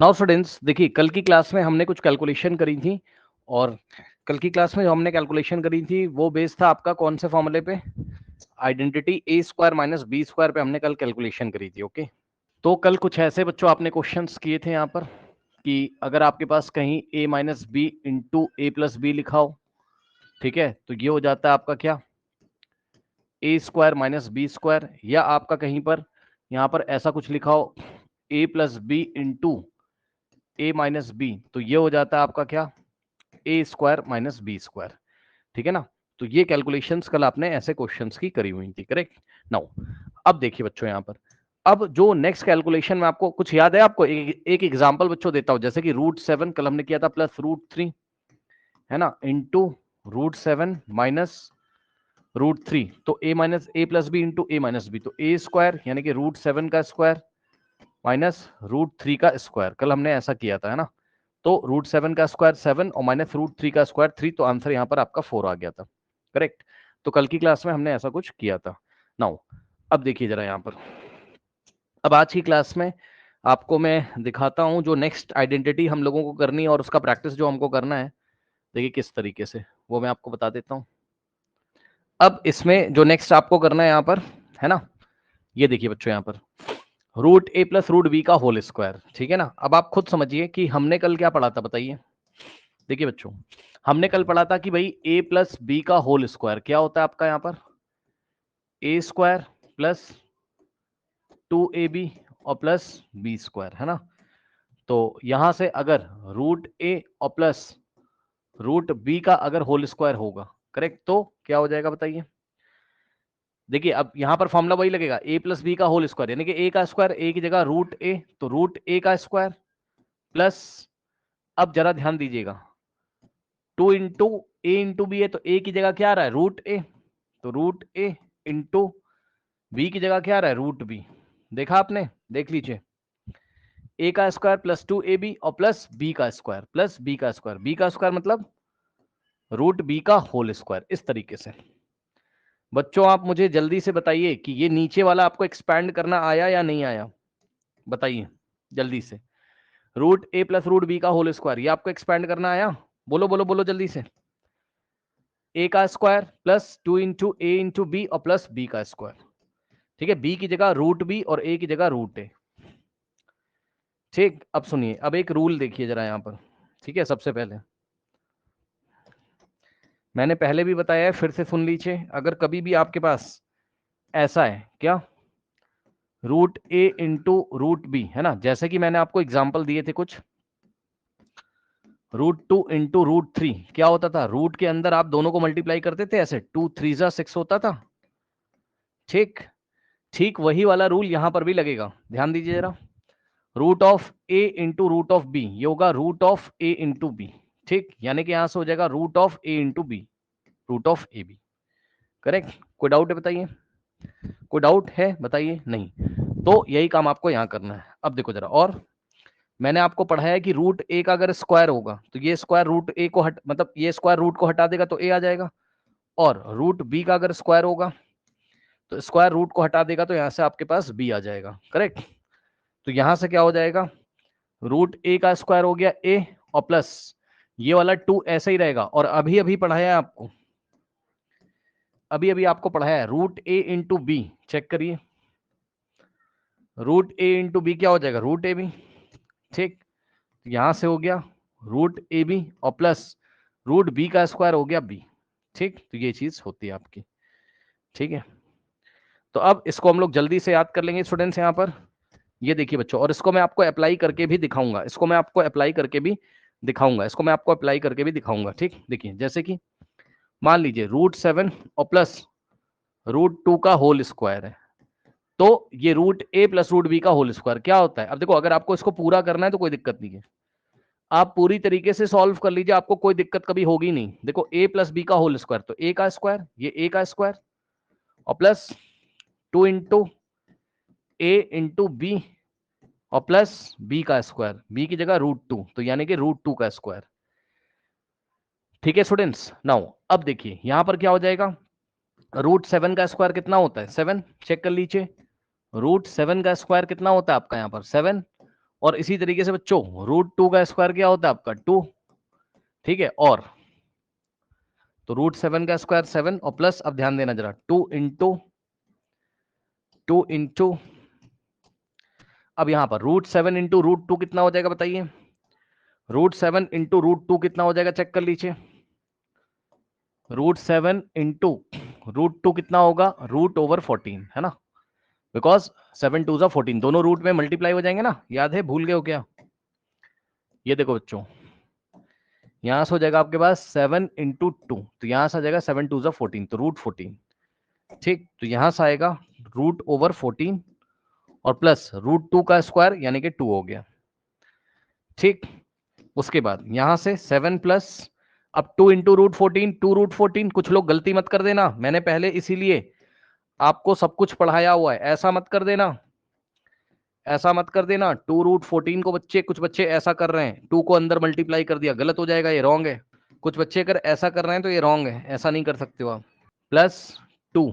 Now students देखिए, कल की क्लास में हमने कुछ कैलकुलेशन करी थी और कल की क्लास में जो हमने कैलकुलेशन करी थी वो बेस था आपका कौन से फॉर्मूले पे, आइडेंटिटी ए स्क्वायर माइनस बी स्क्वायर पे हमने कल कैलकुलेशन करी थी। ओके, तो कल कुछ ऐसे बच्चों आपने क्वेश्चंस किए थे यहाँ पर कि अगर आपके पास कहीं ए माइनस बी इंटू ए प्लस बी लिखा हो, ठीक है, तो ये हो जाता है आपका क्या, ए स्क्वायर माइनस बी स्क्वायर, या आपका कहीं पर यहाँ पर ऐसा कुछ लिखा हो ए प्लस बी इंटू ए माइनस बी, तो ये हो जाता है आपका क्या, ए स्क्वायर माइनस बी स्क्वायर। ठीक है ना, तो ये कैलकुलेशंस कल आपने ऐसे क्वेश्चंस की करी हुई थी, करेक्ट। नाउ अब देखिए बच्चों यहाँ पर, अब जो नेक्स्ट कैलकुलेशन में आपको कुछ याद है, आपको एक एग्जांपल बच्चों देता हूं, जैसे कि √7 कल हमने किया था प्लस √3, है ना, इंटू √7 माइनस √3, तो ए माइनस ए प्लस बी इंटू ए माइनस बी, तो ए स्क्वायर यानी कि √7 का स्क्वायर माइनस √3 का स्क्वायर, कल हमने ऐसा किया था, है ना। तो √7 का स्क्वायर 7 और माइनस √3 का स्क्वायर 3, तो आंसर यहाँ पर आपका 4 आ गया था, करेक्ट। तो कल की क्लास में हमने ऐसा कुछ किया था। नाउ अब देखिए जरा यहाँ पर, अब आज की क्लास में आपको मैं दिखाता हूँ जो नेक्स्ट आइडेंटिटी हम लोगों को करनी है और उसका प्रैक्टिस जो हमको करना है, देखिए किस तरीके से, वो मैं आपको बता देता हूँ। अब इसमें जो नेक्स्ट आपको करना है यहाँ पर, है ना, ये देखिए बच्चों यहाँ पर √a प्लस √b का होल स्क्वायर, ठीक है ना। अब आप खुद समझिए कि हमने कल क्या पढ़ा था, बताइए। देखिए बच्चों, हमने कल पढ़ा था कि भाई a प्लस बी का होल स्क्वायर क्या होता है आपका यहाँ पर, ए स्क्वायर प्लस 2ab और प्लस बी स्क्वायर, है ना। तो यहां से अगर √a और प्लस √b का अगर होल स्क्वायर होगा, करेक्ट, तो क्या हो जाएगा बताइए। देखिए अब यहां पर फॉर्मूला वही लगेगा, a प्लस बी का होल स्क्वायर यानी कि a का स्क्वायर a की जगह √a, तो √a का स्क्वायर प्लस, अब जरा ध्यान दीजिएगा, 2 इंटू ए इंटू बी है, तो a की जगह क्या आ रहा है, √a, तो √a इंटू बी की जगह क्या आ रहा है, √b। देखा आपने, देख लीजिए, a का स्क्वायर प्लस 2ab और प्लस b का स्क्वायर प्लस b का स्क्वायर, b का स्क्वायर मतलब √b का होल स्क्वायर, इस तरीके से। बच्चों आप मुझे जल्दी से बताइए कि ये नीचे वाला आपको एक्सपैंड करना आया या नहीं आया, बताइए जल्दी से। √a प्लस √b का होल स्क्वायर, ये आपको एक्सपैंड करना आया, बोलो बोलो बोलो जल्दी से। a का square plus 2 into A into B और प्लस b का स्क्वायर, ठीक है, b की जगह √b और a की जगह √a। ठीक, अब सुनिए, अब एक रूल देखिए जरा यहाँ पर, ठीक है। सबसे पहले मैंने पहले भी बताया है, फिर से सुन लीजिए, अगर कभी भी आपके पास ऐसा है क्या, √a इंटू √b, है ना, जैसे कि मैंने आपको एग्जाम्पल दिए थे कुछ, √2 इंटू √3 क्या होता था, रूट के अंदर आप दोनों को मल्टीप्लाई करते थे ऐसे, 2 3 6 होता था। ठीक, ठीक वही वाला रूल यहां पर भी लगेगा, ध्यान दीजिए जरा। Root of A into root of B, ये होगा root of A into B, ठीक, यानी कि यहां से हो जाएगा root of A into B, root of A B, correct. कोई डाउट है बताइए, कोई डाउट है बताइए, नहीं, तो यही काम आपको यहां करना है। अब देखो जरा, और मैंने आपको पढ़ाया कि √a का अगर स्क्वायर होगा तो ये स्क्वायर √a को हट, मतलब ये स्क्वायर रूट को हटा देगा तो a आ जाएगा, और √b का अगर स्क्वायर होगा तो स्क्वायर रूट को हटा देगा तो यहां से आपके पास b आ जाएगा, करेक्ट। तो यहां से क्या हो जाएगा, √a का स्क्वायर हो गया a और प्लस ये वाला 2 ऐसा ही रहेगा, और अभी अभी पढ़ाया है आपको, अभी अभी आपको पढ़ाया है √a इंटू बी, चेक करिए, √a इंटू बी क्या हो जाएगा, √ab, ठीक, यहां से हो गया √ab और प्लस √b का स्क्वायर हो गया b, ठीक, तो ये चीज होती है आपकी, ठीक है। तो अब इसको हम लोग जल्दी से याद कर लेंगे स्टूडेंट्स यहाँ पर, ये देखिए बच्चों, और इसको मैं आपको अप्लाई करके भी दिखाऊंगा, इसको मैं आपको अप्लाई करके भी दिखाऊंगा, इसको मैं आपको अप्लाई करके भी दिखाऊंगा, ठीक। देखिए जैसे कि मान लीजिए √7 और प्लस √2 का होल स्क्वायर है, तो ये √a प्लस √b का होल स्क्वायर क्या होता है। अब देखो, अगर आपको इसको पूरा करना है तो कोई दिक्कत नहीं है, आप पूरी तरीके से सॉल्व कर लीजिए, आपको कोई दिक्कत कभी होगी नहीं। देखो a प्लस बी का होल स्क्वायर, तो a का स्क्वायर, ये a का स्क्वायर और plus 2 into A into B और प्लस b का स्क्वायर, b की जगह √2, तो यानी कि √2 का स्क्वायर, ठीक है स्टूडेंट्स। नाउ अब देखिए यहां पर क्या हो जाएगा, √7 का स्क्वायर कितना होता है, 7, चेक कर लीजिए, √7 का स्क्वायर कितना होता है आपका यहाँ पर 7, और इसी तरीके से बच्चों √2 का स्क्वायर क्या होता है आपका 2, ठीक है, और तो √7 का स्क्वायर 7 और प्लस, अब ध्यान देना जरा, 2 इंटू, अब यहां पर √7 इंटू √2 कितना हो जाएगा बताइए, √7 इंटू √2 कितना हो जाएगा, चेक कर लीजिए, √7 इंटू √2 कितना होगा, √14 है ना, बिकॉज 7 2 14, दोनों रूट में मल्टीप्लाई हो जाएंगे ना, याद है, भूल गए हो क्या? ये देखो बच्चों, यहां से हो जाएगा आपके पास 7 इंटू 2, तो यहां से आ जाएगा 7 2 14, तो √14, ठीक, तो यहां से आएगा √14 और प्लस √2 का स्क्वायर यानी कि 2 हो गया, ठीक। उसके बाद यहां से 7 प्लस, अब 2 इंटू √14, 2 √14, कुछ लोग गलती मत कर देना, मैंने पहले इसीलिए आपको सब कुछ पढ़ाया हुआ है, ऐसा मत कर देना, ऐसा मत कर देना, 2 √14 को बच्चे, कुछ बच्चे ऐसा कर रहे हैं, 2 को अंदर मल्टीप्लाई कर दिया, गलत हो जाएगा, ये रॉन्ग है। कुछ बच्चे अगर ऐसा कर रहे हैं तो ये रॉन्ग है, ऐसा नहीं कर सकते हो आप। प्लस 2,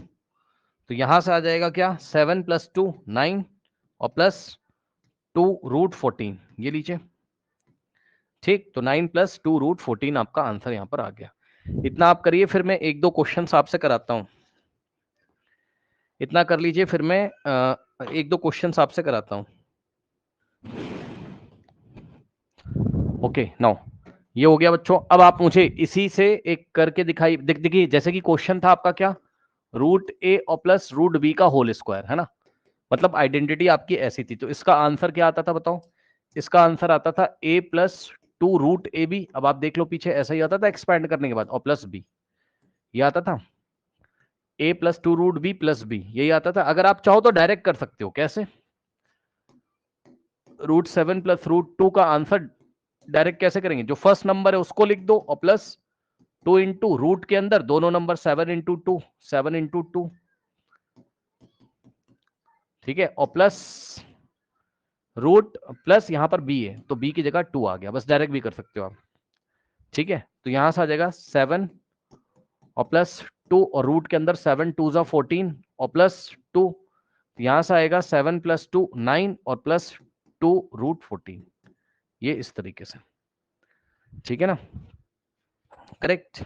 तो यहां से आ जाएगा क्या, 7 + 2 9 और प्लस 2 √14, ये लीजिए, ठीक, तो 9 + 2 √14 आपका आंसर यहां पर आ गया। इतना आप करिए, फिर मैं 1-2 क्वेश्चन आपसे कराता हूं, इतना कर लीजिए, फिर मैं 1-2 क्वेश्चन आपसे कराता हूं। ओके, नाउ ये हो गया बच्चों। अब आप मुझे इसी से एक करके देखिए, जैसे कि क्वेश्चन था आपका क्या, √a और प्लस √b का होल स्क्वायर, है ना, मतलब आइडेंटिटी आपकी ऐसी थी, तो इसका आंसर क्या आता था बताओ, इसका आंसर आता था a + 2 √ab, अब आप देख लो पीछे ऐसा ही आता था एक्सपैंड करने के बाद, और प्लस b, ये आता था a + 2 √b + b, यही आता था। अगर आप चाहो तो डायरेक्ट कर सकते हो, कैसे, √7 + √2 का आंसर डायरेक्ट कैसे करेंगे, जो फर्स्ट नंबर है उसको लिख दो और प्लस 2 इंटू रूट के अंदर दोनों नंबर 7 इंटू 2, 7 इंटू 2, ठीक है, और प्लस रूट, प्लस यहां पर b है तो b की जगह 2 आ गया, बस डायरेक्ट भी कर सकते हो आप, ठीक है। तो यहां से आ जाएगा 7 और प्लस 2 और रूट के अंदर 7 2 14 और प्लस 2, यहां से आएगा 7 + 2 9 और प्लस 2 √14, ये इस तरीके से, ठीक है ना, करेक्ट,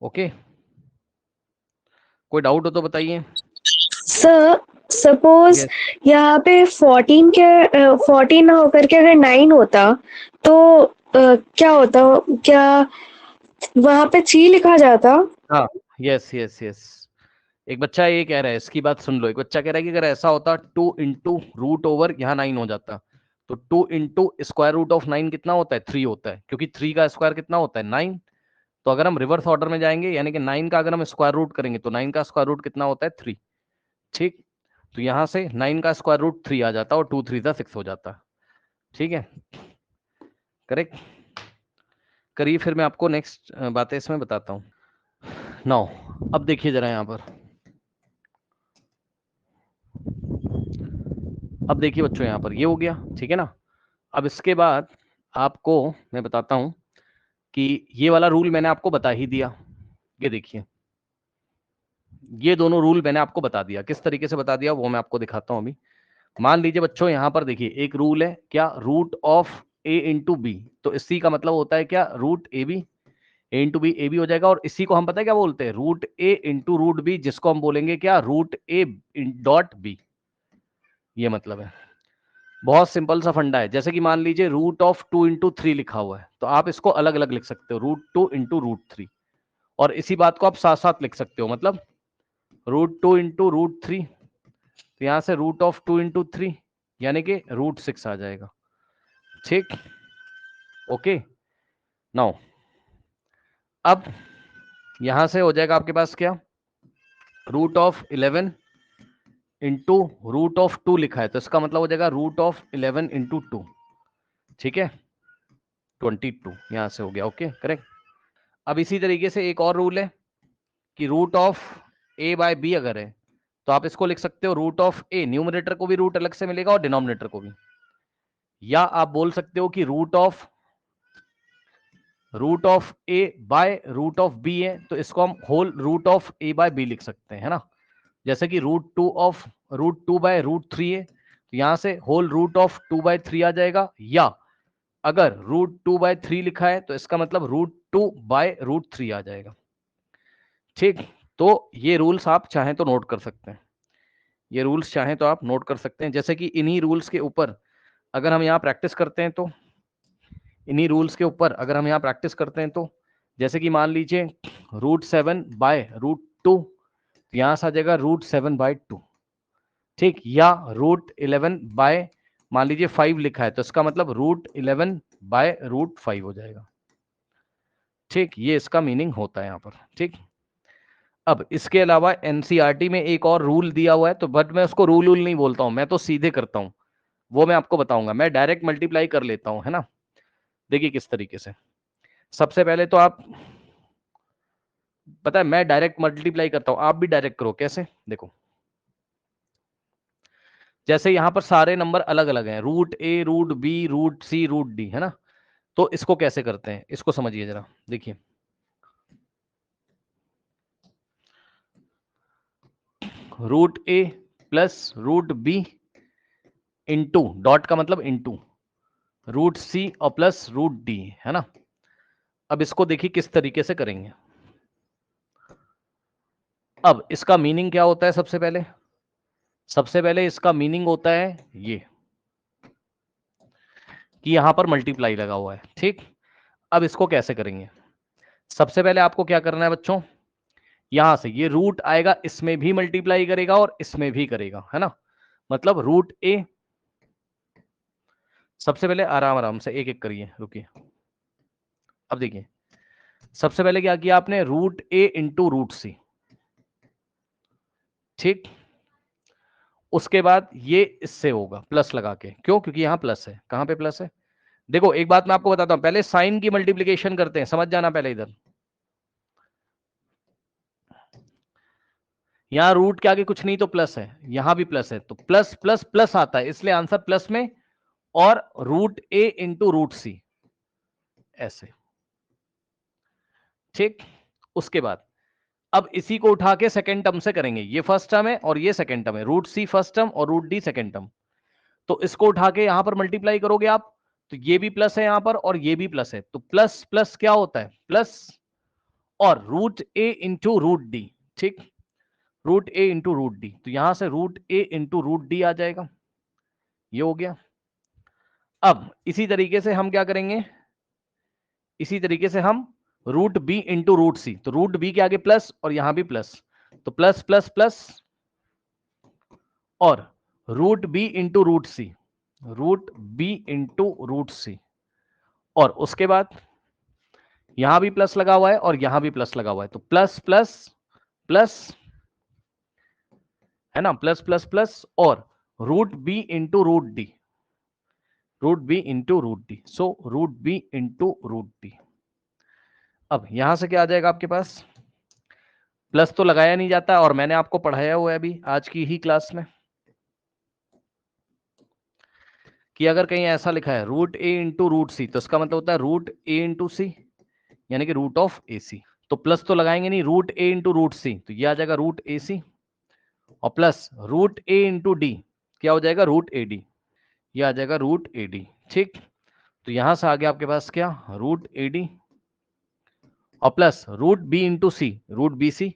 ओके, कोई डाउट हो तो बताइए। Sir suppose yes. यहाँ पे 14 ना होकर के अगर 9 होता तो क्या होता, क्या वहां पे 3 लिखा जाता? हाँ, यस यस यस, एक बच्चा ये कह रहा है, इसकी बात सुन लो, एक बच्चा कह रहा है कि अगर ऐसा होता 2 इंटू रूट ओवर यहाँ 9 हो जाता, तो 2 इंटू स्क्वायर रूट ऑफ 9 कितना होता है, 3 होता है, क्योंकि 3 का स्क्वायर कितना होता है 9, तो अगर हम रिवर्स ऑर्डर में जाएंगे यानी कि 9 का अगर हम स्क्वायर रूट करेंगे तो 9 का स्क्वायर रूट कितना होता है 3, ठीक, तो यहां से 9 का स्क्वायर रूट 3 आ जाता और 2 3 6 हो जाता, ठीक है, करेक्ट, करिए, फिर मैं आपको नेक्स्ट बातें इसमें बताता हूँ। नाउ अब देखिए जरा यहाँ पर, अब देखिए बच्चों यहाँ पर ये हो गया, ठीक है ना। अब इसके बाद आपको मैं बताता हूं कि ये वाला रूल मैंने आपको बता ही दिया, ये देखिए, ये दोनों रूल मैंने आपको बता दिया, किस तरीके से बता दिया वो मैं आपको दिखाता हूं अभी। मान लीजिए बच्चों यहाँ पर देखिए एक रूल है क्या, √a इंटू बी, तो इसी का मतलब होता है क्या, √ab, a into B A B हो जाएगा, और इसी को हम पता है क्या बोलते हैं, √a इंटू √b, जिसको हम बोलेंगे क्या, √a.b, ये मतलब है, बहुत सिंपल सा फंडा है। जैसे कि मान लीजिए √2 इंटू 3 लिखा हुआ है, तो आप इसको अलग अलग लिख सकते हो, √2 इंटू √3, और इसी बात को आप साथ साथ लिख सकते हो, मतलब √2 इंटू √3, तो यहां से √2 इंटू 3 यानी कि √6 आ जाएगा, ठीक, ओके। नाउ अब यहां से हो जाएगा आपके पास क्या, √11 इंटू √2 लिखा है, तो इसका मतलब हो जाएगा √11 इंटू 2, ठीक है, 22, यहां से हो गया, ओके, करेक्ट। अब इसी तरीके से एक और रूल है कि √a/b अगर है तो आप इसको लिख सकते हो √a, न्यूमरेटर को भी रूट अलग से मिलेगा और डिनोमिनेटर को भी, या आप बोल सकते हो कि √a/√b है, तो इसको हम होल √a/b लिख सकते हैं, है ना, जैसे कि √2 है, तो यहां से होल रूट ऑफ 2/3 आ जाएगा, या अगर √2/3 लिखा है तो इसका मतलब √2/√3 आ जाएगा। ठीक, तो ये रूल्स आप चाहें तो नोट कर सकते हैं, ये रूल्स चाहें तो आप नोट कर सकते हैं। जैसे कि इन्हीं रूल्स के ऊपर अगर हम यहाँ प्रैक्टिस करते हैं तो जैसे कि मान लीजिए √7/√2, यहां से आ जाएगा √7/2। ठीक, या √11 मान लीजिए 5 लिखा है तो इसका मतलब √11/√5 हो जाएगा। ठीक, ये इसका मीनिंग होता है यहाँ पर। ठीक, अब इसके अलावा एनसीईआरटी में एक और रूल दिया हुआ है, तो बट मैं उसको रूल नहीं बोलता हूं, मैं तो सीधे करता हूं, वो मैं आपको बताऊंगा। मैं डायरेक्ट मल्टीप्लाई कर लेता हूं, है ना। देखिए किस तरीके से, सबसे पहले तो आप, पता है मैं डायरेक्ट मल्टीप्लाई करता हूं, आप भी डायरेक्ट करो। कैसे, देखो, जैसे यहां पर सारे नंबर अलग अलग हैं, √A, √B, √C, √D, है ना। तो इसको कैसे करते हैं, इसको समझिए जरा। देखिए, √A plus √B into, dot का मतलब इंटू, √C और प्लस √D, है ना। अब इसको देखिए किस तरीके से करेंगे। अब इसका मीनिंग क्या होता है, सबसे पहले इसका मीनिंग होता है ये कि यहां पर मल्टीप्लाई लगा हुआ है। ठीक, अब इसको कैसे करेंगे, सबसे पहले आपको क्या करना है बच्चों, यहां से ये रूट आएगा, इसमें भी मल्टीप्लाई करेगा और इसमें भी करेगा, है ना। मतलब √A, सबसे पहले आराम आराम से एक एक करिए, रुकिए। अब देखिए, सबसे पहले क्या किया आपने, √A इंटू √C। ठीक, उसके बाद ये इससे होगा प्लस लगा के, क्यों, क्योंकि यहां प्लस है। कहां पे प्लस है, देखो एक बात मैं आपको बताता हूं, पहले साइन की मल्टीप्लीकेशन करते हैं, समझ जाना पहले इधर। यहां रूट के आगे कुछ नहीं तो प्लस है, यहां भी प्लस है, तो प्लस प्लस प्लस आता है, इसलिए आंसर प्लस में, और √A इंटू √C ऐसे। ठीक, उसके बाद अब इसी को उठा के सेकेंड टर्म से करेंगे, ये फर्स्ट टर्म है और ये सेकेंड टर्म है, √C फर्स्ट टर्म और √D सेकेंड टर्म। तो इसको उठा के यहां पर मल्टीप्लाई करोगे आप, तो ये भी प्लस है यहां पर और ये भी प्लस है, तो प्लस प्लस क्या होता है, प्लस, और √A इंटू √D। ठीक, √A इंटू √D, तो यहां से √A इंटू √D आ जाएगा, ये हो गया। अब इसी तरीके से हम क्या करेंगे, इसी तरीके से हम √B इंटू √C, तो √B के आगे प्लस और यहां भी प्लस, तो प्लस प्लस प्लस, और √B into √C, √B into √C, और उसके बाद यहां भी प्लस लगा हुआ है और यहां भी प्लस लगा हुआ है, तो प्लस प्लस प्लस, है ना, प्लस प्लस प्लस, और √B into √D, √B into √D, सो √B इंटू √D। अब यहां से क्या आ जाएगा आपके पास, प्लस तो लगाया नहीं जाता, और मैंने आपको पढ़ाया हुआ है अभी आज की ही क्लास में कि अगर कहीं ऐसा लिखा है √A इंटू √C, तो इसका मतलब होता है √A इंटू C, यानी कि √AC। तो प्लस तो लगाएंगे नहीं, √A इंटू √C, तो ये आ जाएगा √AC, और प्लस √A इंटू D, क्या हो जाएगा, √AD, ये आ जाएगा √AD। ठीक, तो यहां से आ गया आपके पास क्या, √AD, और plus √B into C, √BC।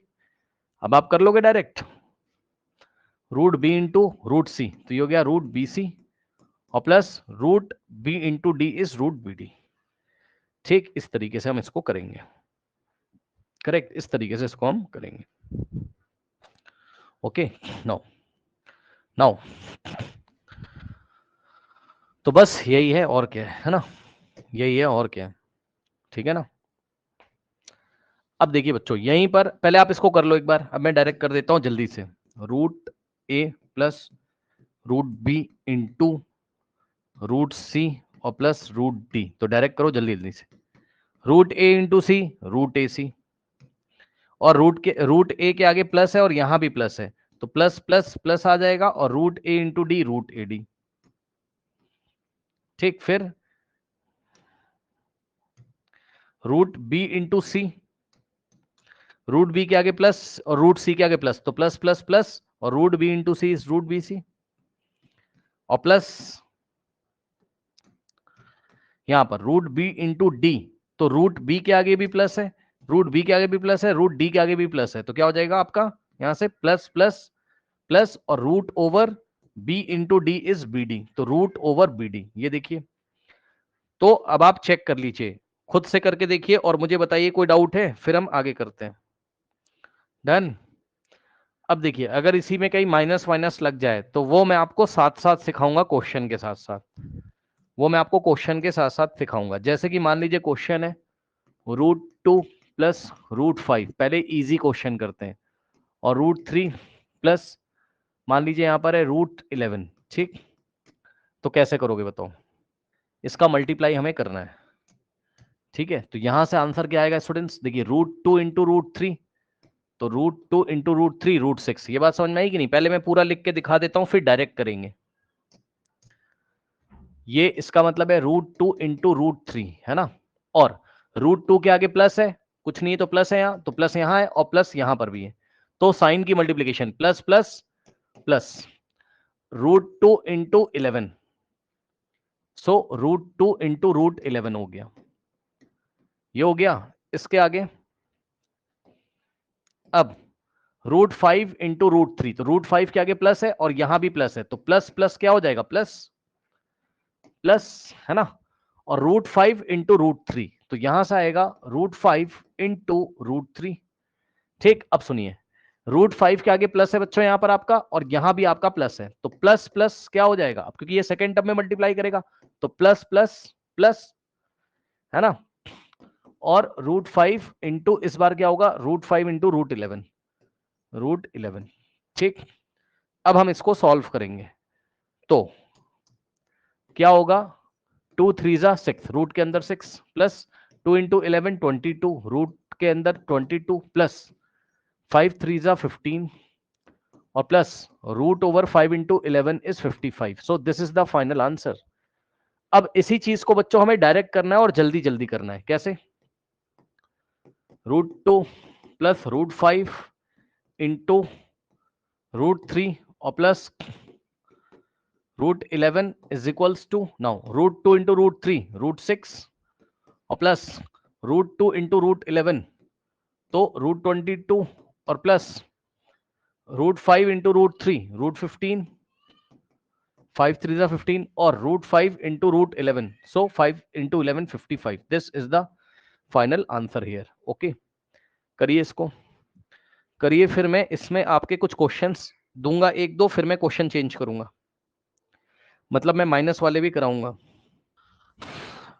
अब आप कर लोगे डायरेक्ट, √B इंटू √C, तो ये हो गया √BC, और plus √B into D is √BD। ठीक, इस तरीके से हम इसको करेंगे, करेक्ट, इस तरीके से इसको हम करेंगे। ओके, नाउ नाउ, तो बस यही है और क्या है ना, यही है और क्या है, ठीक है ना। अब देखिए बच्चों, यहीं पर पहले आप इसको कर लो एक बार, अब मैं डायरेक्ट कर देता हूं जल्दी से, √A plus √B into √C और प्लस √D, तो डायरेक्ट करो जल्दी जल्दी से, √A इंटू C, √AC, और √A के आगे प्लस है और यहां भी प्लस है, तो प्लस प्लस प्लस आ जाएगा, और √A इंटू D, √AD। ठीक, फिर √B into C, root B के आगे प्लस और रूट सी के आगे प्लस, तो प्लस प्लस प्लस, और root B into C is root B C, और प्लस यहां पर रूट बी इंटू डी, तो रूट बी के आगे भी प्लस है, रूट बी के आगे भी प्लस है, रूट डी के आगे भी प्लस है, तो क्या हो जाएगा आपका यहां से प्लस प्लस प्लस, और root over B into D is B D, तो रूट ओवर बी डी। ये देखिए, तो अब आप चेक कर लीजिए, खुद से करके देखिए और मुझे बताइए कोई डाउट है, फिर हम आगे करते हैं। डन। अब देखिए, अगर इसी में कहीं माइनस माइनस लग जाए तो वो मैं आपको साथ साथ सिखाऊंगा, क्वेश्चन के साथ साथ, वो मैं आपको क्वेश्चन के साथ साथ सिखाऊंगा। जैसे कि मान लीजिए क्वेश्चन है √2 प्लस √5, पहले इजी क्वेश्चन करते हैं, और √3 प्लस मान लीजिए यहां पर है √11, ठीक, तो कैसे करोगे बताओ, इसका मल्टीप्लाई हमें करना है, ठीक है। तो यहां से आंसर क्या आएगा स्टूडेंट्स, देखिए √2 इंटू √3, तो √2 इंटू √3 √6। ये बात समझ में आई कि नहीं? पहले मैं पूरा लिख के दिखा देता हूं, फिर डायरेक्ट करेंगे। ये इसका मतलब है √2 इंटू √3, है ना, और √2 के आगे प्लस है, कुछ नहीं है तो प्लस है यहां, तो प्लस यहां है और प्लस यहां पर भी है, तो साइन की multiplication plus plus plus, √2 into 11, सो √2 इंटू √11 हो गया, ये हो गया। इसके आगे अब √5 इंटू √3, तो √5 के आगे प्लस है और यहां भी प्लस है, तो प्लस प्लस क्या हो जाएगा, प्लस प्लस, है ना, और √5 इंटू √3, तो यहां से आएगा √5 इंटू √3, ठीक। अब सुनिए, √5 के आगे प्लस है बच्चों यहां पर आपका, और यहां भी आपका प्लस है, तो प्लस प्लस क्या हो जाएगा, अब क्योंकि ये सेकेंड टर्म में मल्टीप्लाई करेगा, तो प्लस प्लस प्लस, है ना, और √5 इंटू इस बार क्या होगा, √5 इंटू √11, ठीक। अब हम इसको सॉल्व करेंगे, तो क्या होगा, 2 3 जा 6, रूट के अंदर 6 प्लस 2 इंटू 11 22, रूट के अंदर 22 प्लस 5 3 जा 15, और plus root over 5 into 11 is 55, so this is the final answer. अब इसी चीज को बच्चों हमें डायरेक्ट करना है और जल्दी जल्दी करना है, कैसे, √2 प्लस √5 इंटू √3 और plus √11 is equals to, now √2 into √3 √6, और प्लस √2 इंटू √11, तो √22, और प्लस √5 इंटू √3 √15, 5 3 जा 15, और √5 into √11, so 5 into 11 55, this is the final answer here. Okay, करिए इसको, करिए, फिर मैं इसमें आपके कुछ क्वेश्चंस दूंगा एक दो, फिर मैं क्वेश्चन चेंज करूंगा, मतलब मैं माइनस वाले भी कराऊंगा।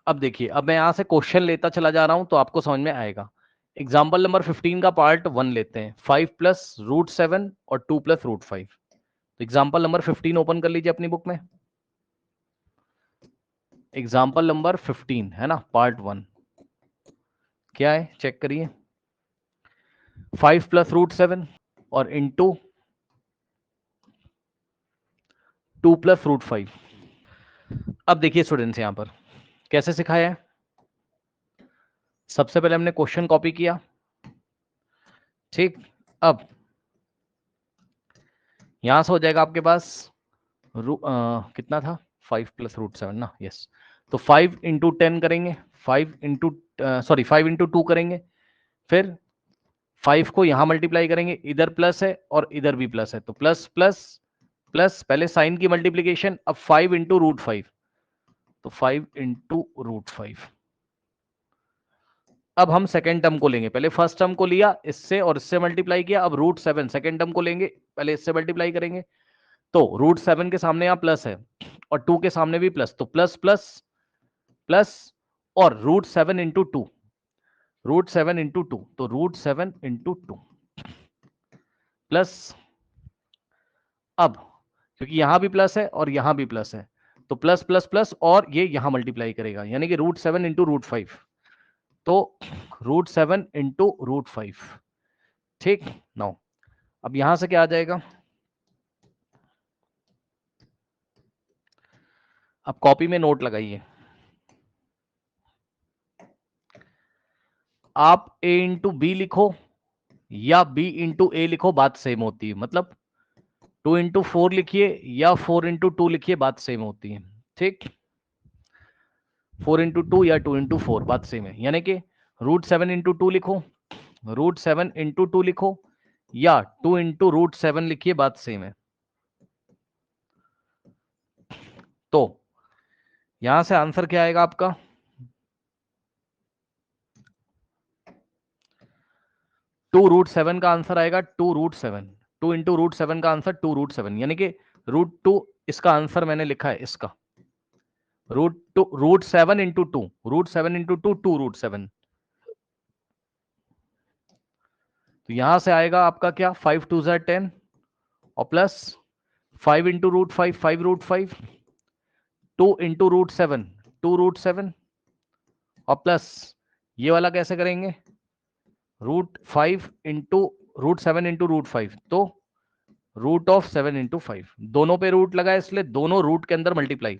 अब देखिए, अब मैं यहां से क्वेश्चन लेता चला जा रहा हूं तो आपको समझ में आएगा। एग्जाम्पल नंबर 15 का पार्ट 1 लेते हैं, 5 प्लस √7 और 2 प्लस √5। तो एग्जाम्पल नंबर 15 ओपन कर लीजिए अपनी बुक में, एग्जाम्पल नंबर 15 है ना, पार्ट 1 क्या है चेक करिए, 5 प्लस √7 और इंटू 2 प्लस √5। अब देखिए स्टूडेंट्स, यहां पर कैसे सिखाया है, सबसे पहले हमने क्वेश्चन कॉपी किया, ठीक। अब यहां से हो जाएगा आपके पास कितना था, 5 प्लस √7 ना, यस, तो 5 इंटू 10 करेंगे, 5 इंटू सॉरी 5 इंटू 2 करेंगे, फिर 5 को यहां मल्टीप्लाई करेंगे, इधर प्लस है और इधर भी प्लस है, तो प्लस प्लस प्लस, पहले साइन की मल्टीप्लीकेशन, अब 5 इंटू √5, तो 5 इंटू √5। अब हम सेकेंड टर्म को लेंगे, पहले फर्स्ट टर्म को लिया इससे और इससे मल्टीप्लाई किया, अब √7 सेकेंड टर्म को लेंगे, पहले इससे मल्टीप्लाई करेंगे, तो √7 के सामने यहाँ प्लस है और 2 के सामने भी प्लस, तो प्लस प्लस प्लस, और √7 इंटू 2, √7 इंटू 2, तो √7 इंटू 2 प्लस, अब क्योंकि यहां भी प्लस है और यहां भी प्लस है, तो प्लस प्लस प्लस, और ये यहां मल्टीप्लाई करेगा, यानी कि √7 इंटू √5, तो √7 इंटू √5, ठीक। नाउ अब यहां से क्या आ जाएगा, अब कॉपी में नोट लगाइए, आप a इंटू बी लिखो या b इंटू ए लिखो, बात सेम होती है। मतलब 2 इंटू 4 लिखिए या 4 इंटू 2 लिखिए, बात सेम होती है। ठीक, 4 इंटू 2 या 2 इंटू 4 बात सेम है। यानी कि √7 इंटू 2 लिखो, √7 इंटू 2 लिखो या 2 इंटू √7 लिखिए, बात सेम है। तो यहां से आंसर क्या आएगा आपका? 2√7 का आंसर आएगा 2√7। 2 इंटू √7 का आंसर 2√7, यानी कि √2 इसका आंसर मैंने लिखा है इसका। √7 इंटू 2, √7 इंटू 2 2√7। तो यहां से आएगा आपका क्या, 5 2 10 और प्लस 5 इंटू √5 5√5, 2 इंटू √7 2√7 और प्लस ये वाला कैसे करेंगे, √5 इंटू √7 इंटू √5, तो √7 इंटू 5, दोनों पे रूट लगा है इसलिए दोनों रूट के अंदर मल्टीप्लाई,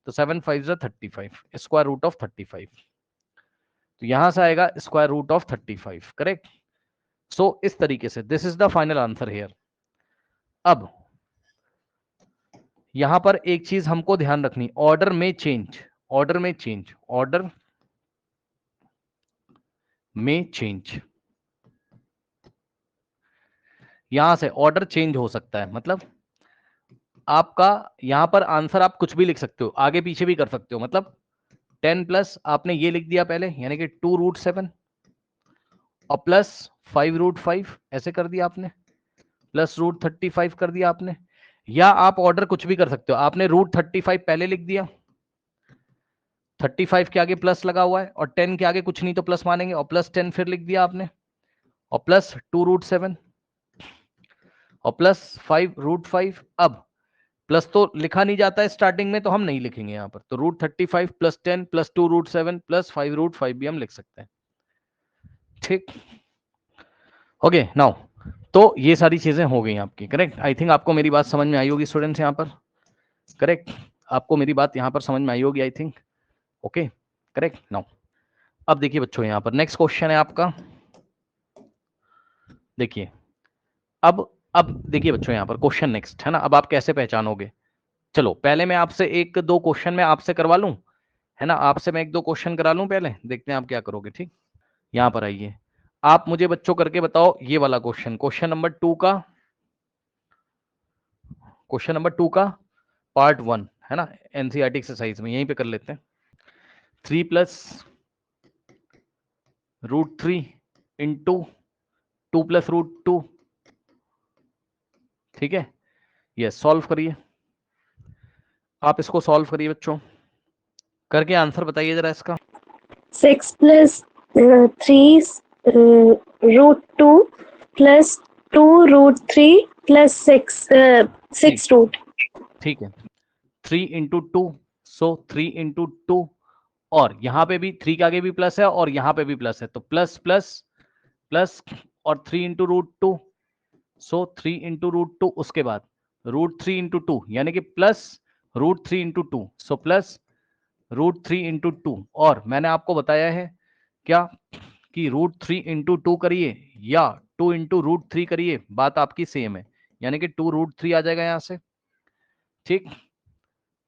तो 7 5 35, स्क्वायर रूट ऑफ 35। तो यहां से आएगा स्क्वायर रूट ऑफ 35, करेक्ट। सो इस तरीके से this is the final answer here. अब यहां पर एक चीज हमको ध्यान रखनी, ऑर्डर में चेंज, ऑर्डर में चेंज, ऑर्डर में चेंज, यहां से ऑर्डर चेंज हो सकता है। मतलब आपका यहां पर आंसर आप कुछ भी लिख सकते हो, आगे पीछे भी कर सकते हो। मतलब 10 प्लस आपने ये लिख दिया पहले, यानी कि 2√7 और प्लस 5√5 ऐसे कर दिया आपने, प्लस √35 कर दिया आपने। या आप ऑर्डर कुछ भी कर सकते हो, आपने √35 पहले लिख दिया, 35 के आगे प्लस लगा हुआ है और 10 के आगे कुछ नहीं तो प्लस मानेंगे, और प्लस 10 फिर लिख दिया आपने, और प्लस 2√7 और प्लस 5√5। अब प्लस तो लिखा नहीं जाता है स्टार्टिंग में, तो हम नहीं लिखेंगे यहां पर, तो √35 प्लस 10 प्लस 2√7 प्लस 5√5 भी हम लिख सकते हैं। ठीक, ओके नाउ, तो ये सारी चीजें हो गई आपकी, करेक्ट। आई थिंक आपको मेरी बात समझ में आई होगी स्टूडेंट्स यहाँ पर, करेक्ट। आपको मेरी बात यहाँ पर समझ में आई होगी I think, okay correct now. अब देखिए बच्चों, यहाँ पर नेक्स्ट क्वेश्चन है आपका, देखिए। अब देखिए बच्चों, यहाँ पर क्वेश्चन नेक्स्ट है ना। अब आप कैसे पहचानोगे, चलो पहले मैं आपसे एक दो क्वेश्चन मैं आपसे करवा लूं, है ना। आपसे मैं एक दो क्वेश्चन करा लूं पहले, देखते हैं आप क्या करोगे। ठीक, यहाँ पर आइए, आप मुझे बच्चों करके बताओ ये वाला क्वेश्चन, क्वेश्चन नंबर 2 का, क्वेश्चन नंबर 2 का पार्ट 1 है ना, एनसीईआरटी एक्सरसाइज में, यहीं पे कर लेते हैं। 3 प्लस √3 इंटू 2 प्लस √2, ठीक है। ये सॉल्व करिए, आप इसको सॉल्व करिए बच्चों, करके आंसर बताइए जरा इसका। 6 प्लस 3 √2 प्लस 2√3 प्लस 6 रूट। ठीक है, 3 इंटू 2, सो 3 इंटू 2, और यहां पे भी 3 के आगे भी प्लस है और यहां पे भी प्लस है, तो प्लस प्लस प्लस, और 3 इंटू √2, सो 3 इंटू √2, उसके बाद √3 इंटू 2, यानी कि plus √3 into 2, so plus √3 into 2। और मैंने आपको बताया है क्या, कि √3 इंटू 2 करिए या 2 इंटू √3 करिए, बात आपकी सेम है, यानी कि 2√3 आ जाएगा यहां से। ठीक,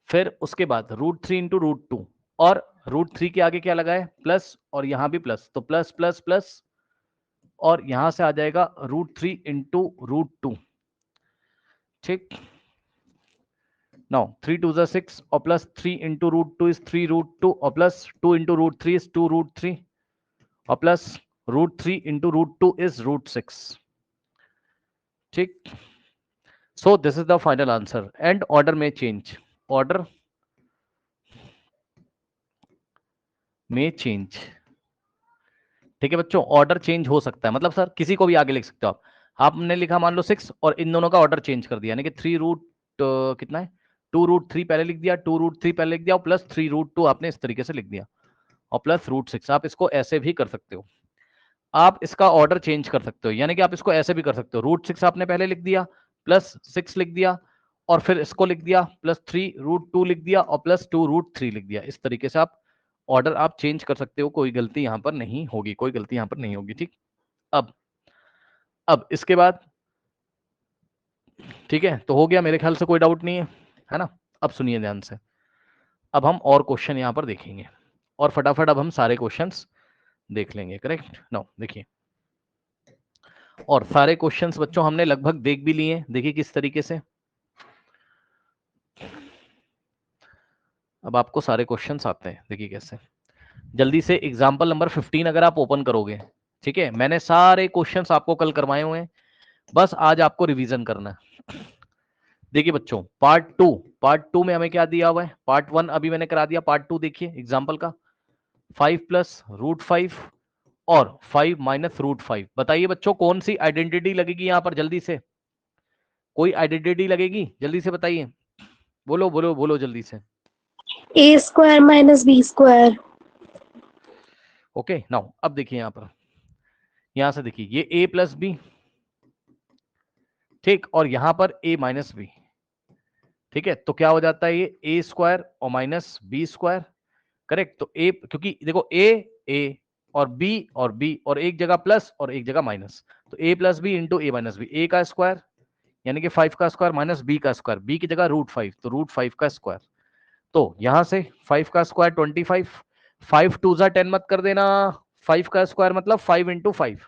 फिर उसके बाद √3 इंटू √2, और √3 के आगे क्या लगा है, प्लस, और यहां भी प्लस, तो प्लस प्लस प्लस, और यहां से आ जाएगा √3 इंटू √2। ठीक, नाउ 3 2 6 और प्लस 3 इंटू √2 इज 3√2 और प्लस 2 इंटू √3 इज 2√3 और प्लस √3 इंटू √2 इज √6। ठीक, सो this is the final answer and order में चेंज, ऑर्डर में चेंज। ठीक है बच्चों, ऑर्डर चेंज हो सकता है, मतलब सर किसी को भी आगे लिख सकते हो आप। आपने लिखा मान लो 6 और इन दोनों का ऑर्डर चेंज कर दिया, यानी कि 3 रूट कितना है, 2√3 पहले लिख दिया, 2√3 पहले लिख दिया और प्लस 3√2 आपने इस तरीके से लिख दिया, और प्लस √6। आप इसको ऐसे भी कर सकते हो, आप इसका ऑर्डर चेंज कर सकते हो, यानी कि आप इसको ऐसे भी कर सकते हो, √6 आपने पहले लिख दिया, प्लस 6 लिख दिया, और फिर इसको लिख दिया प्लस 3√2 लिख दिया और प्लस 2√3 लिख दिया। इस तरीके से आप ऑर्डर आप चेंज कर सकते हो, कोई गलती यहां पर नहीं होगी, कोई गलती यहां पर नहीं होगी। ठीक, अब अब इसके बाद ठीक है, तो हो गया मेरे ख्याल से, कोई डाउट नहीं है ना। अब सुनिए ध्यान से, अब हम और क्वेश्चन यहां पर देखेंगे और फटाफट अब हम सारे क्वेश्चंस देख लेंगे। करेक्ट, नाउ देखिए, और सारे क्वेश्चंस बच्चों हमने लगभग देख भी लिए। देखिए किस तरीके से, अब आपको सारे क्वेश्चंस आते हैं। देखिए कैसे, जल्दी से एग्जांपल नंबर 15 अगर आप ओपन करोगे, ठीक है, मैंने सारे क्वेश्चंस आपको कल करवाए हुए हैं, बस आज आपको रिवीजन करना है। देखिए बच्चों, पार्ट टू में हमें क्या दिया हुआ है, पार्ट 1 अभी मैंने करा दिया, पार्ट 2 देखिए एग्जांपल का, 5 प्लस रूट 5 और 5 माइनस रूट 5। बताइए बच्चों कौन सी आइडेंटिटी लगेगी यहां पर, जल्दी से कोई आइडेंटिटी लगेगी, जल्दी से बताइए, बोलो बोलो बोलो जल्दी से। A square minus B square. Okay, now अब देखिए यहां पर, यहां से देखिए ये a प्लस बी, ठीक, और यहां पर a माइनस बी, ठीक है, तो क्या हो जाता है, ये ए स्क्वायर और माइनस बी स्क्वायर। करेक्ट, तो ए, क्योंकि देखो ए और बी और एक जगह प्लस और एक जगह माइनस, तो ए प्लस बी इंटू ए माइनस बी, ए का स्क्वायर यानी कि 5 का स्क्वायर माइनस बी का स्क्वायर, बी की जगह रूट 5, तो रूट 5 का स्क्वायर। तो यहां से 5 का स्क्वायर 25, 5 टू जा 10 मत कर देना, 5 का स्क्वायर मतलब 5 इंटू 5,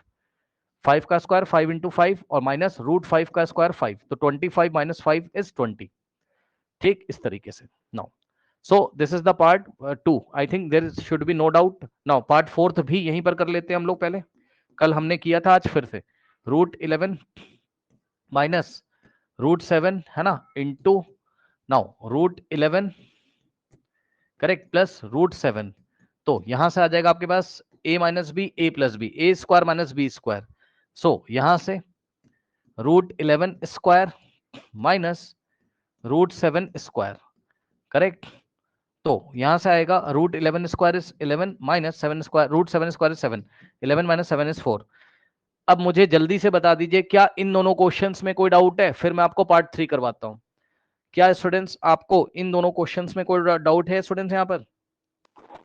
5 का स्क्वायर 5 इंटू 5 और माइनस रूट 5 का स्क्वायर 5, तो 25 माइनस 5 इज 20। ठीक, इस तरीके से। Now so this is the part 2, I think there should be no doubt. Now part 4 भी यहीं पर कर लेते हैं हम लोग, पहले कल हमने किया था, आज फिर से रूट 11 माइनस रूट 7 है ना, into now root 11 correct plus root 7, तो यहां से आ जाएगा आपके पास a minus B A plus B, A square minus B square, so यहां से root 11 square minus root 7 square. Correct, तो यहां से आएगा root 11 square is 11 minus 7 square, root 7 square is 7, 11 minus 7 is 4। अब मुझे जल्दी से बता दीजिए क्या इन दोनों क्वेश्चंस में कोई डाउट है, फिर मैं आपको पार्ट 3 करवाता हूं। क्या स्टूडेंट्स आपको इन दोनों क्वेश्चंस में कोई डाउट है स्टूडेंट्स यहाँ पर?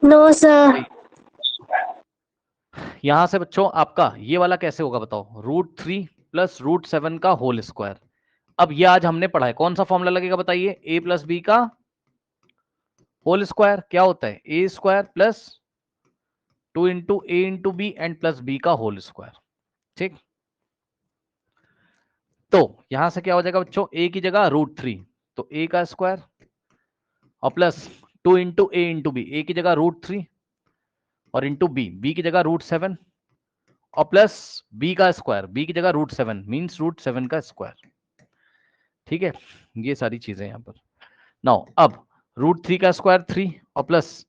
No sir. यहां से बच्चों आपका ये वाला कैसे होगा बताओ, रूट 3 प्लस रूट 7 का होल स्क्वायर। अब ये आज हमने पढ़ा है, कौन सा फॉर्मूला लगेगा बताइए, a प्लस बी का होल स्क्वायर क्या होता है, A square plus 2 into A into B and plus B का होल स्क्वायर। ठीक, तो यहां से क्या हो जाएगा बच्चों, a की जगह रूट 3, तो a का स्क्वायर और plus 2 into A into B, ए की जगह रूट 3 और इंटू बी, बी की जगह रूट 7 और प्लस बी का स्क्वायर, बी की जगह रूट 7 मीन्स रूट 7 का स्क्वायर। ठीक है, ये सारी चीजें यहां पर। नाउ अब रूट 3 का स्क्वायर 3 और प्लस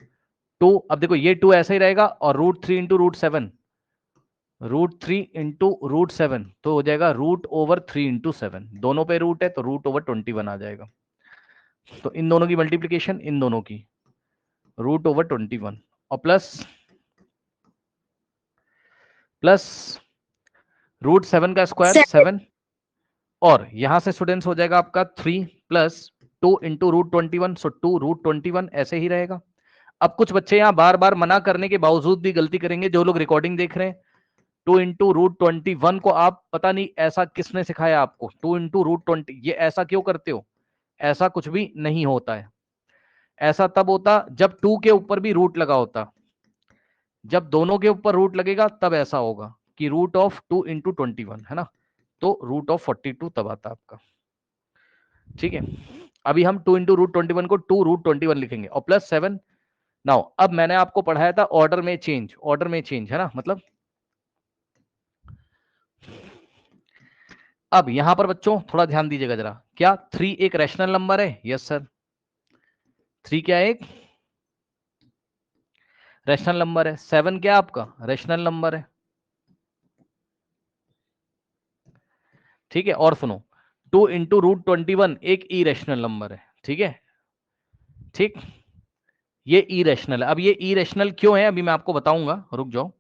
2, अब देखो ये 2 ऐसा ही रहेगा और root 3 into root 7, root 3 into root 7 तो हो जाएगा रूट ओवर 3 इंटू 7, दोनों पे रूट है तो रूट ओवर 21 आ जाएगा। तो इन दोनों की मल्टीप्लीकेशन, इन दोनों की रूट ओवर 21 और प्लस रूट 7 का स्क्वायर 7 और यहां से स्टूडेंट्स हो जाएगा आपका 3 प्लस 2 इंटू रूट 21, सो 2 रूट 21 ऐसे ही रहेगा। अब कुछ बच्चे यहाँ बार बार मना करने के बावजूद भी गलती करेंगे, जो लोग रिकॉर्डिंग देख रहे हैं, 2 इंटू रूट 21 को आप पता नहीं ऐसा किसने सिखाया आपको, 2 इंटू रूट 20 ये ऐसा क्यों करते हो, ऐसा कुछ भी नहीं होता है। ऐसा तब होता जब 2 के ऊपर भी रूट लगा होता, जब दोनों के ऊपर रूट लगेगा तब ऐसा होगा कि रूट ऑफ 2 इंटू 21 है ना, तो रूट ऑफ 42 तब आता आपका। ठीक है, अभी हम 2 इंटू रूट 21 को 2 रूट 21 लिखेंगे और प्लस 7। नाउ अब मैंने आपको पढ़ाया था ऑर्डर में चेंज, ऑर्डर में चेंज है ना, मतलब अब यहां पर बच्चों थोड़ा ध्यान दीजिएगा जरा, क्या 3 एक रैशनल नंबर है? यस सर, 3 क्या एक रैशनल नंबर है। 7 क्या आपका रैशनल नंबर है। ठीक है, और सुनो 2 इंटू रूट 21 एक इरेशनल नंबर है। ठीक है, ठीक, ये इरेशनल है। अब ये इरेशनल क्यों है अभी मैं आपको बताऊंगा, रुक जाओ।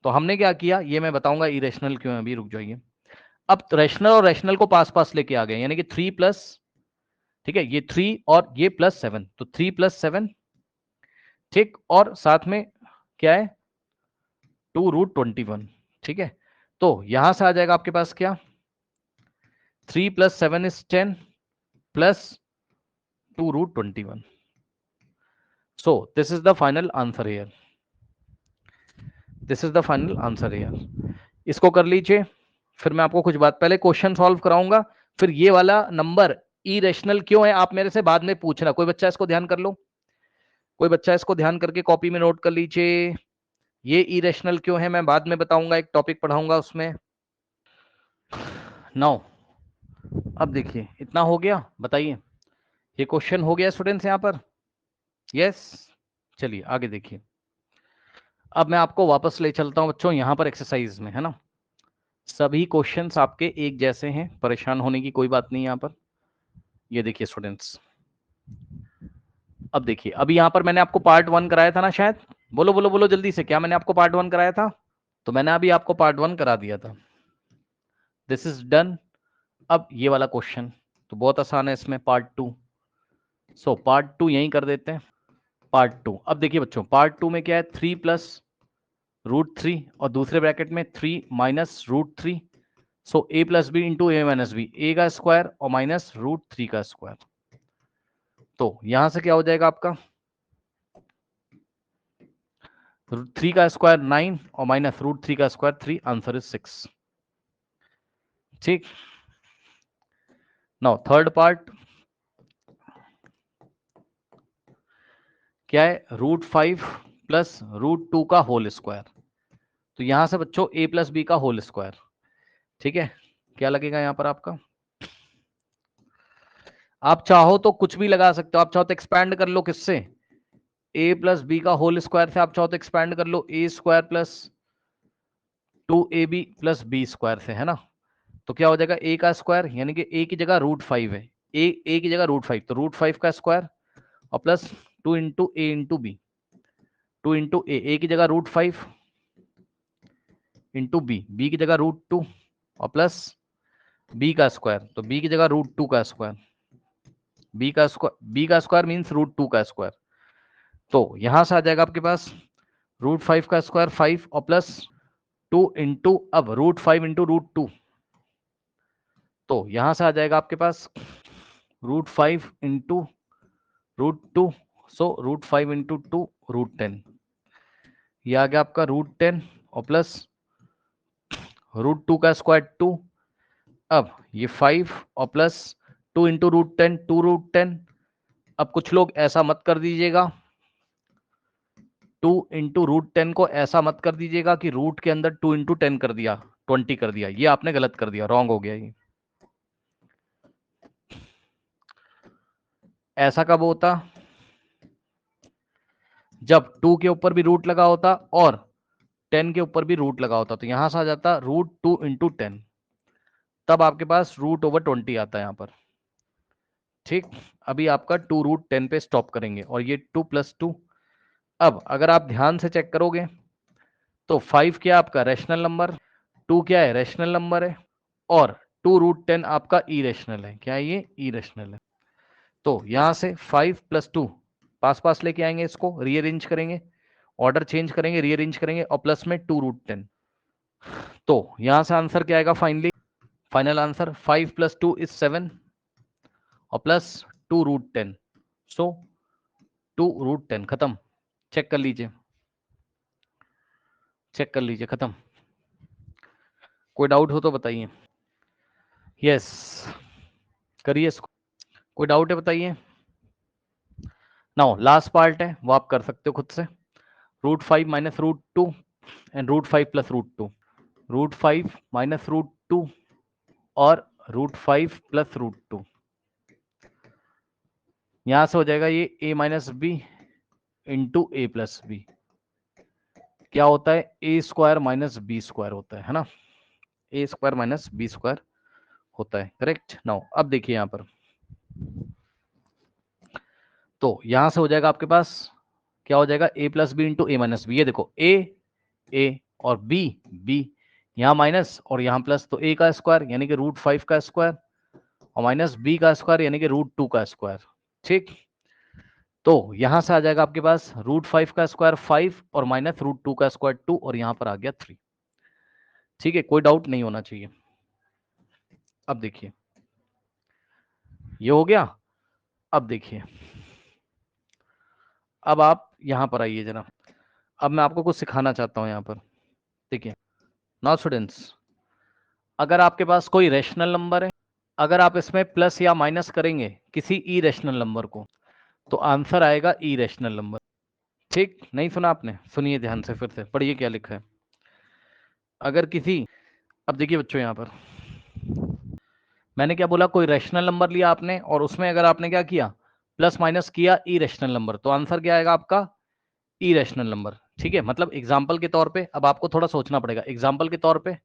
तो हमने क्या किया ये मैं बताऊंगा इरेशनल क्यों है, अभी रुक जाइए। अब रैशनल और रैशनल को पास पास लेके आ गए, यानी कि 3 प्लस, ठीक है, ये 3 और ये प्लस 7, तो 3 प्लस 7, ठीक, और साथ में क्या है 2√21, ठीक है। तो यहां से आ जाएगा आपके पास क्या, 3 + 7 = 10 plus 2√21. So this is the final answer here. This is the final answer here. इसको कर लीजिए, फिर मैं आपको कुछ बात पहले क्वेश्चन सॉल्व कराऊंगा, फिर ये वाला नंबर इरेशनल क्यों है आप मेरे से बाद में पूछना। कोई बच्चा इसको ध्यान कर लो, कोई बच्चा इसको ध्यान करके कॉपी में नोट कर लीजिए। ये इरेशनल क्यों है मैं बाद में बताऊंगा, एक टॉपिक पढ़ाऊंगा उसमें। नाउ अब देखिए इतना हो गया, बताइए ये क्वेश्चन हो गया स्टूडेंट्स यहाँ पर? यस, चलिए आगे देखिए। अब मैं आपको वापस ले चलता हूं बच्चों यहाँ पर एक्सरसाइज में, है ना। सभी क्वेश्चंस आपके एक जैसे हैं, परेशान होने की कोई बात नहीं यहाँ पर। ये देखिए स्टूडेंट्स, अब देखिए अभी यहाँ पर मैंने आपको पार्ट 1 कराया था ना शायद, बोलो बोलो बोलो जल्दी से, क्या मैंने आपको पार्ट 1 कराया था? तो मैंने अभी आपको पार्ट 1 करा दिया था, दिस इज डन। अब ये वाला क्वेश्चन तो बहुत आसान है, इसमें पार्ट 2। सो पार्ट 2 यहीं कर देते हैं, पार्ट 2। अब देखिए बच्चों पार्ट 2 में क्या है, 3 + √3 और दूसरे ब्रैकेट में 3 - √3। सो a + b × a - b, a का स्क्वायर और माइनस √3 का स्क्वायर। तो यहां से क्या हो जाएगा आपका, 3 का स्क्वायर 9 और माइनस √3 का स्क्वायर 3, आंसर इज 6। ठीक, नाउ थर्ड पार्ट क्या है, √5 + √2 का होल स्क्वायर। तो यहां से बच्चों a + b का होल स्क्वायर, ठीक है। क्या लगेगा यहां पर आपका, आप चाहो तो कुछ भी लगा सकते हो, आप चाहो तो एक्सपैंड कर लो किससे, a + b का होल स्क्वायर से, आप चाहो तो एक्सपैंड कर लो a² + 2ab + b स्क्वायर से, है ना। तो क्या हो जाएगा, a का स्क्वायर यानी कि a की जगह √5 है, a की जगह √5, तो √5 का स्क्वायर और प्लस 2 × a × b, 2 × a की जगह √5 × b की जगह √2 और प्लस b का स्क्वायर, तो b की जगह √2 का स्क्वायर, b का स्क्वायर मीन्स √2 का स्क्वायर। तो यहां से आ जाएगा आपके पास √5 का स्क्वायर 5 और प्लस 2 × अब √5 × √2, तो यहां से आ जाएगा आपके पास √5 × √2, सो √5 × 2 √10, ये आ गया आपका √10 और प्लस √2 का स्क्वायर 2, अब ये 5 और प्लस 2 × √10 2 √10। अब कुछ लोग ऐसा मत कर दीजिएगा, 2 × √10 को ऐसा मत कर दीजिएगा कि रूट के अंदर 2 × 10 कर दिया 20 कर दिया, ये आपने गलत कर दिया, रॉन्ग हो गया ये। ऐसा कब होता, जब 2 के ऊपर भी रूट लगा होता और 10 के ऊपर भी रूट लगा होता, तो यहां से आ जाता √2 × 10, तब आपके पास √20 आता है यहां पर। ठीक, अभी आपका 2√10 पे स्टॉप करेंगे और ये 2 + 2। अब अगर आप ध्यान से चेक करोगे तो 5 क्या आपका रैशनल नंबर, 2 क्या है रैशनल नंबर है, और 2√10 आपका इरेशनल है। क्या है ये, इरेशनल है। तो यहां से 5 + 2 पास पास लेके आएंगे, इसको रीअरेंज करेंगे, ऑर्डर चेंज करेंगे, रीअरेंज करेंगे और प्लस में 2√10। तो यहां से आंसर क्या आएगा, फाइनल आंसर 5 + 2 = 7 और प्लस 2√10, सो 2√10 खत्म। चेक कर लीजिए, चेक कर लीजिए, खत्म। कोई डाउट हो तो बताइए। यस, करिए इसको, कोई डाउट है बताइए। नाउ लास्ट पार्ट है, वो आप कर सकते हो खुद से, √5 - √2 एंड √5 + √2, √5 - √2 और √5 + √2। यहां से हो जाएगा ये a - b × a + b, क्या होता है, a² - b² होता है ना, a² - b² होता है, करेक्ट। नाउ अब देखिए यहां पर, तो यहां से हो जाएगा आपके पास क्या हो जाएगा, a + b × a - b, ये देखो a और b यहां माइनस और यहां प्लस, तो a का स्क्वायर यानी कि √5 का स्क्वायर और माइनस b का स्क्वायर यानी कि √2 का स्क्वायर। ठीक, तो यहां से आ जाएगा आपके पास √5 का स्क्वायर 5 और माइनस √2 का स्क्वायर 2 और यहां पर आ गया 3। ठीक है, कोई डाउट नहीं होना चाहिए। अब देखिए ये हो गया। अब देखिए, अब आप यहां पर आइए जरा। अब मैं आपको कुछ सिखाना चाहता हूं यहां पर। देखिए नाउ स्टूडेंट्स, अगर आपके पास कोई रैशनल नंबर है, अगर आप इसमें प्लस या माइनस करेंगे किसी इरेशनल नंबर को, तो आंसर आएगा इरेशनल नंबर। ठीक, नहीं सुना आपने? सुनिए ध्यान से, फिर से पढ़िए क्या लिखा है। अगर किसी, अब देखिए बच्चों यहां पर मैंने क्या बोला, कोई रैशनल नंबर लिया आपने और उसमें अगर आपने क्या किया, प्लस माइनस किया इरेशनल नंबर, तो आंसर क्या आएगा आपका, इरेशनल नंबर। ठीक है, मतलब एग्जाम्पल के तौर पे अब आपको थोड़ा सोचना पड़ेगा। एग्जाम्पल के तौर पे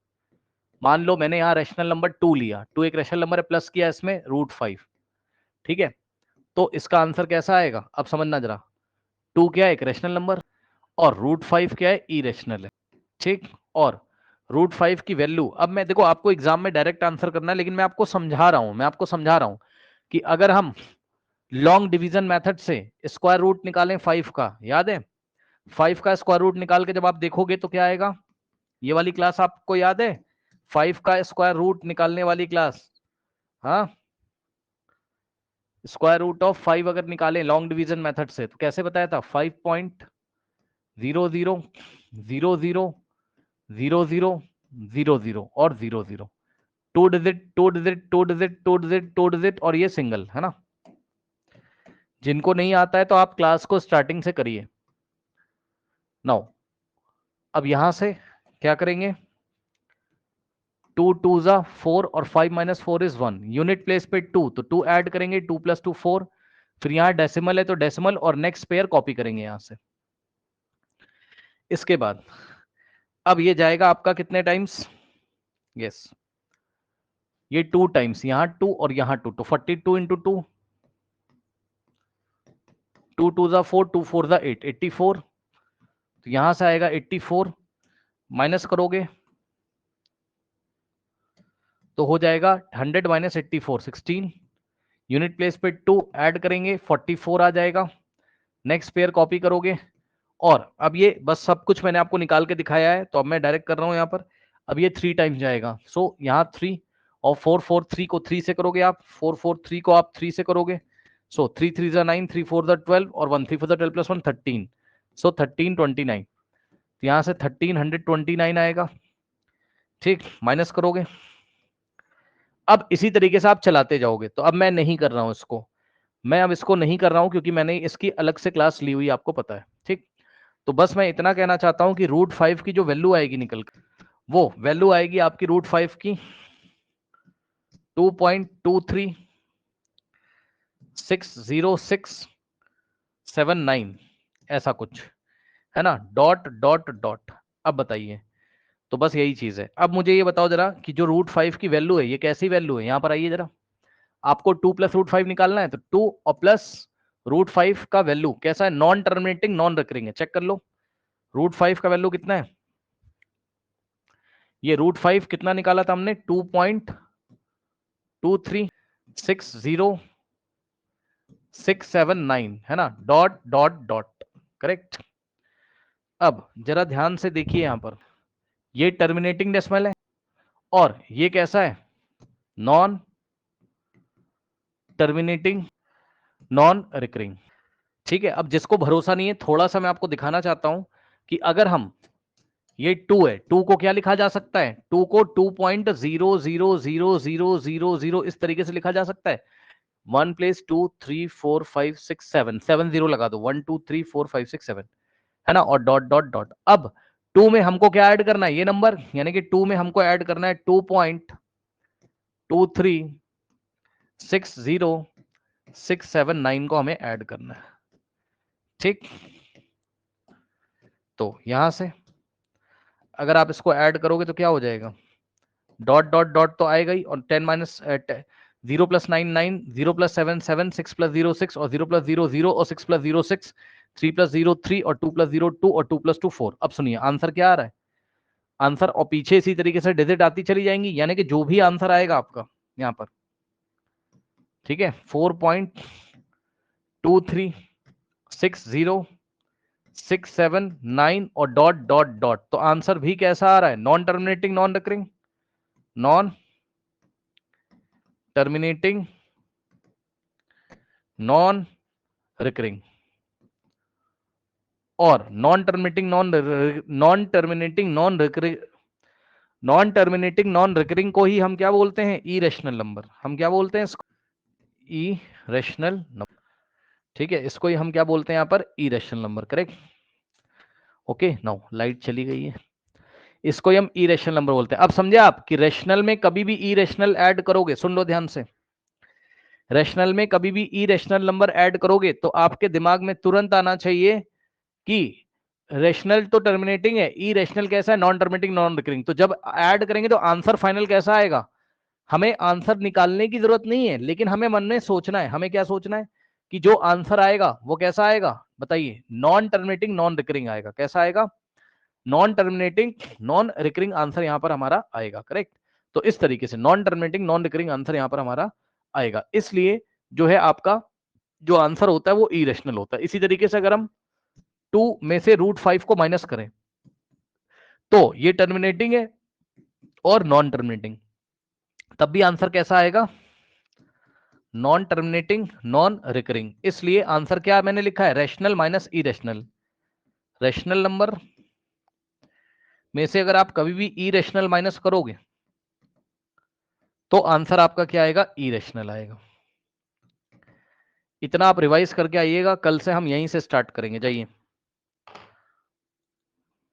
मान लो मैंने यहाँ रैशनल नंबर 2 लिया, 2 एक रैशनल नंबर है, प्लस किया इसमें √5। ठीक है, तो इसका आंसर कैसा आएगा, अब समझना जरा। 2 क्या है, एक रैशनल नंबर, और √5 क्या है, इरेशनल है। ठीक, और √5 की वैल्यू, अब मैं देखो आपको एग्जाम में डायरेक्ट आंसर करना है, लेकिन मैं आपको समझा रहा हूं, कि अगर हम लॉन्ग डिवीजन मेथड से स्क्वायर रूट निकालें 5 का, याद है 5 का स्क्वायर रूट निकाल के जब आप देखोगे तो क्या आएगा, ये वाली क्लास आपको याद है, 5 का स्क्वायर रूट निकालने वाली क्लास। हाँ, स्क्वायर रूट ऑफ 5 अगर निकालें लॉन्ग डिवीजन मेथड से तो कैसे बताया था, 5.00000000 और 00, 2 digit 2 digit 2 digit 2 digit 2 digit, और ये सिंगल है ना। जिनको नहीं आता है तो आप क्लास को स्टार्टिंग से करिए। नाउ अब यहां से क्या करेंगे, 2 2 जा 4 और 5 - 4 इज 1, यूनिट प्लेस पे 2 तो 2 ऐड करेंगे, 2 + 2 4, फिर यहां डेसिमल है तो डेसिमल और नेक्स्ट पेयर कॉपी करेंगे यहां से। इसके बाद अब ये जाएगा आपका कितने टाइम्स, यस ये 2 टाइम्स, यहां 2 और यहां 2, तो 42 × 2, 2 2 जा 4, 2 4 जा 8, 84, तो यहां से आएगा 84, माइनस करोगे तो हो जाएगा 100 - 84 16, यूनिट प्लेस पे 2 ऐड करेंगे 44 आ जाएगा, नेक्स्ट पेयर कॉपी करोगे, और अब ये बस सब कुछ मैंने आपको निकाल के दिखाया है, तो अब मैं डायरेक्ट कर रहा हूं यहाँ पर। अब ये 3 टाइम्स जाएगा, सो यहाँ 3 और 4 4 3 को 3 से करोगे आप, 4 4 3 को आप 3 से करोगे, सो 3 3 जा 9, 3 4 जा 12 और 1 3 4 जा 12 + 1 13, सो 1329, तो यहाँ से 1329 आएगा। ठीक, माइनस करोगे, अब इसी तरीके से आप चलाते जाओगे। तो अब मैं नहीं कर रहा हूं इसको, मैं अब इसको नहीं कर रहा हूं क्योंकि मैंने इसकी अलग से क्लास ली हुई, आपको पता है। ठीक, तो बस मैं इतना कहना चाहता हूं कि √5 की जो वैल्यू आएगी निकल कर, वो वैल्यू आएगी आपकी √5 की 2.236067 ऐसा कुछ है ना, डॉट डॉट डॉट। अब बताइए, तो बस यही चीज है। अब मुझे ये बताओ जरा कि जो √5 की वैल्यू है ये कैसी वैल्यू है, यहां पर आइए जरा। आपको 2 + √5 निकालना है, तो 2 और प्लस √5 का वैल्यू कैसा है, नॉन टर्मिनेटिंग नॉन रिकरिंग है, चेक कर लो। √5 का वैल्यू कितना है, ये √5 कितना निकाला था हमने, 2.236067 है ना, डॉट डॉट डॉट, करेक्ट। अब जरा ध्यान से देखिए यहां पर, ये टर्मिनेटिंग डेसिमल है और ये कैसा है, नॉन टर्मिनेटिंग नॉन रिकरिंग। ठीक है, अब जिसको भरोसा नहीं है, थोड़ा सा मैं आपको दिखाना चाहता हूं कि अगर हम, ये 2 है, 2 को क्या लिखा जा सकता है, 2 को 2.000000 इस तरीके से लिखा जा सकता है, 1 प्लेस 2 3 4 5 6 7 7 0 लगा दो, 1 2 3 4 5 6 7 है ना, और डॉट डॉट डॉट। अब 2 में हमको क्या ऐड करना है, ये नंबर, यानी कि 2 में हमको ऐड करना है 2.2360679 को हमें ऐड करना है। ठीक, तो यहां से अगर आप इसको ऐड करोगे तो क्या हो जाएगा, डॉट डॉट डॉट तो आएगा ही, और 10 माइनस 0 + 9 9, 0 + 7 7, 6 + 0 6 और 0 + 0 0 और 6 + 0 6, 3 + 0 3 और 2 + 0 2 और 2 + 2 4। अब सुनिए आंसर क्या आ रहा है, आंसर और पीछे इसी तरीके से डिजिट आती चली जाएंगी, यानी कि जो भी आंसर आएगा आपका यहाँ पर, ठीक है, 4.23 6 0 6 7 9 और डॉट डॉट डॉट, तो आंसर भी कैसा आ रहा है? Non terminating non recurring, non terminating non recurring, और non terminating non terminating non recurring को ही हम क्या बोलते हैं? Irrational number. हम क्या बोलते हैं इसको? Irrational number. ठीक है, इसको ही हम क्या बोलते हैं यहाँ पर? Irrational number. Correct. Okay, now light चली गई है, इसको ही हम इरेशनल नंबर बोलते हैं। अब समझे आप कि रेशनल में कभी भी इरेशनल ऐड करोगे, सुन लो ध्यान से, रेशनल में कभी भी इरेशनल नंबर ऐड करोगे तो आपके दिमाग में तुरंत आना चाहिए कि रेशनल तो टर्मिनेटिंग है, इरेशनल कैसा है? Non terminating non recurring. तो जब ऐड करेंगे तो आंसर फाइनल कैसा आएगा? हमें आंसर निकालने की जरूरत नहीं है, लेकिन हमें मन में सोचना है। हमें क्या सोचना है कि जो आंसर आएगा वो कैसा आएगा? बताइए। नॉन टर्मिनेटिंग नॉन रिकरिंग आएगा। कैसा आएगा? Non terminating non recurring answer यहां पर हमारा आएगा। करेक्ट। तो इस तरीके से non terminating non recurring answer यहां पर हमारा आएगा। इसलिए जो है आपका जो आंसर होता है वो इरेशनल होता है। इसी तरीके से अगर हम 2 में से √5 को माइनस करें तो ये टर्मिनेटिंग है और नॉन टर्मिनेटिंग, तब भी आंसर कैसा आएगा? Non terminating non recurring. इसलिए आंसर क्या मैंने लिखा है? Rational minus irrational. Rational number में से अगर आप कभी भी इरेशनल माइनस करोगे तो आंसर आपका क्या आएगा? इरेशनल आएगा। इतना आप रिवाइज करके आइएगा, कल से हम यहीं से स्टार्ट करेंगे। जाइए।